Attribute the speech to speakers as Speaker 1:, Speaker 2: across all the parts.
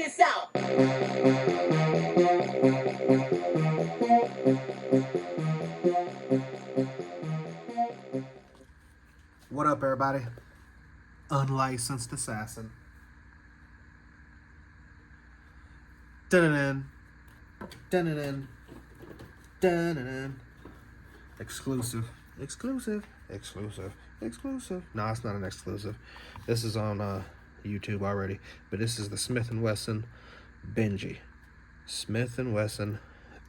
Speaker 1: this out.
Speaker 2: What up, everybody? Unlicensed assassin. Dun-dun-dun. Dun-dun-dun. Dun-dun-dun. Exclusive. Exclusive. Exclusive. Exclusive. No, it's not an exclusive. This is on YouTube already. But this is the Smith & Wesson Benji. Smith & Wesson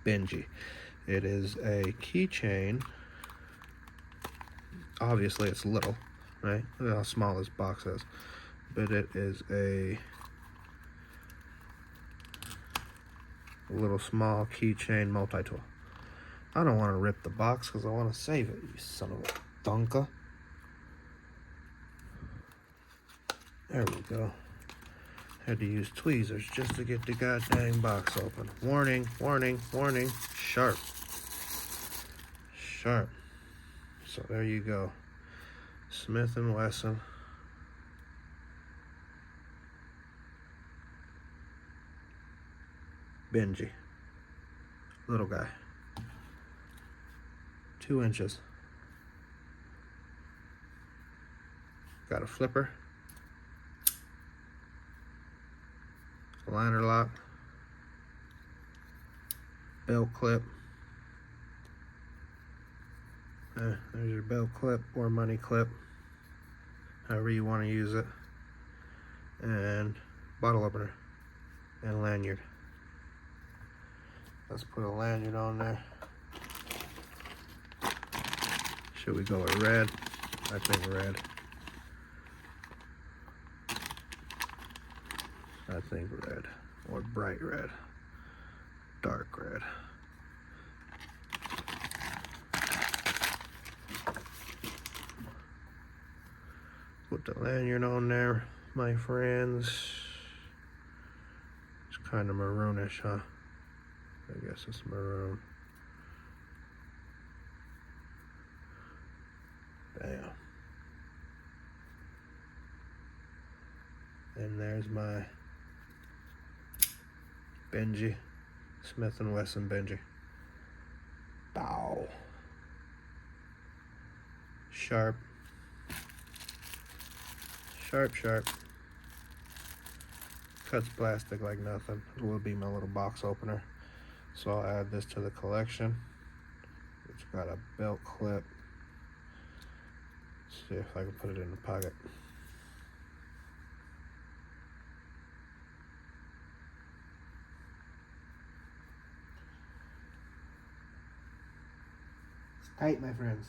Speaker 2: Benji. It is a keychain. Obviously, it's little, right? Look at how small this box is. But it is a little small keychain multi-tool. I don't want to rip the box because I want to save it, you son of a dunka. There we go. Had to use tweezers just to get the goddamn box open. Warning, warning, warning. Sharp. Sharp. So there you go. Smith & Wesson. Benji. Little guy. 2 inches. Got a flipper. Liner lock. Belt clip. There's your belt clip or money clip, however you want to use it, and bottle opener and lanyard. Let's put a lanyard on there. Should we go with red? I think red. I think red, or bright red, dark red. Put the lanyard on there, my friends. It's kind of maroonish, huh? I guess it's maroon. Bam. And there's my Benji, Smith & Wesson Benji. Bow. Sharp. Sharp, sharp. Cuts plastic like nothing. It will be my little box opener. So I'll add this to the collection. It's got a belt clip. Let's see if I can put it in the pocket. It's tight, my friends.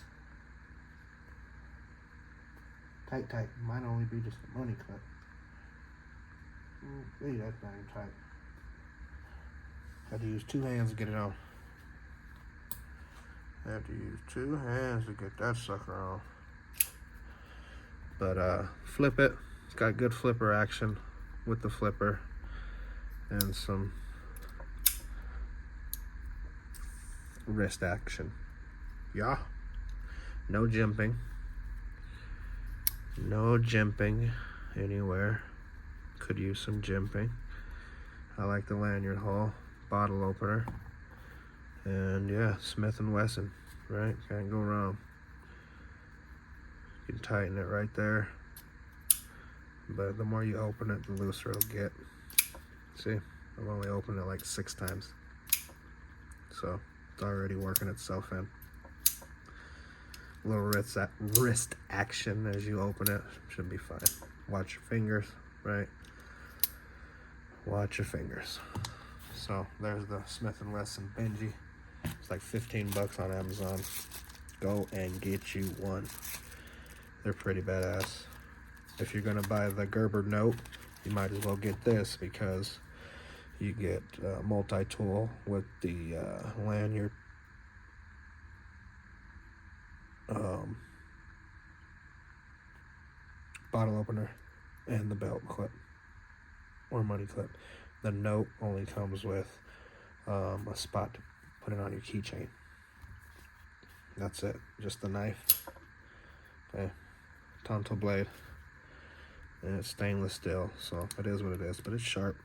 Speaker 2: Tight, tight. Might only be just a money clip. Hey, that's not even tight. Had to use 2 hands to get it on. Had to use 2 hands to get that sucker on. But flip it. It's got good flipper action with the flipper and some wrist action. Yeah. No jimping. No jimping anywhere. Could use some jimping. I like the lanyard hole, bottle opener, and yeah, Smith & Wesson, right? Can't go wrong. You can tighten it right there, but the more you open it, the looser it'll get. See, I've only opened it like 6 times, so it's already working itself in. A little wrist action as you open it, should be fine. Watch your fingers, right? Watch your fingers. So there's the Smith & Wesson Benji. It's like 15 bucks on Amazon. Go and get you one. They're pretty badass. If you're gonna buy the Gerber note, you might as well get this because you get multi-tool with the lanyard, bottle opener, and the belt clip or money clip. The note only comes with a spot to put it on your keychain. That's it. Just the knife. Okay. Tonto blade. And it's stainless steel, so it is what it is, but it's sharp.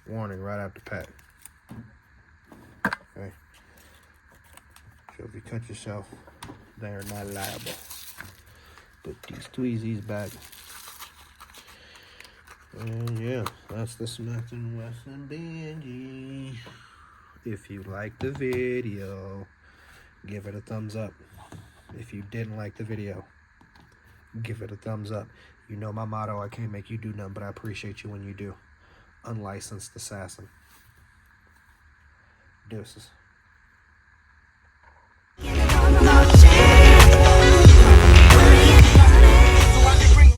Speaker 2: Warning right out the pack. Okay. So if you cut yourself, they are not liable. Put these tweezies back. And yeah, that's the Smith & Wesson Benji. If you liked the video, give it a thumbs up. If you didn't like the video, give it a thumbs up. You know my motto, I can't make you do nothing, but I appreciate you when you do. Unlicensed assassin. Deuces.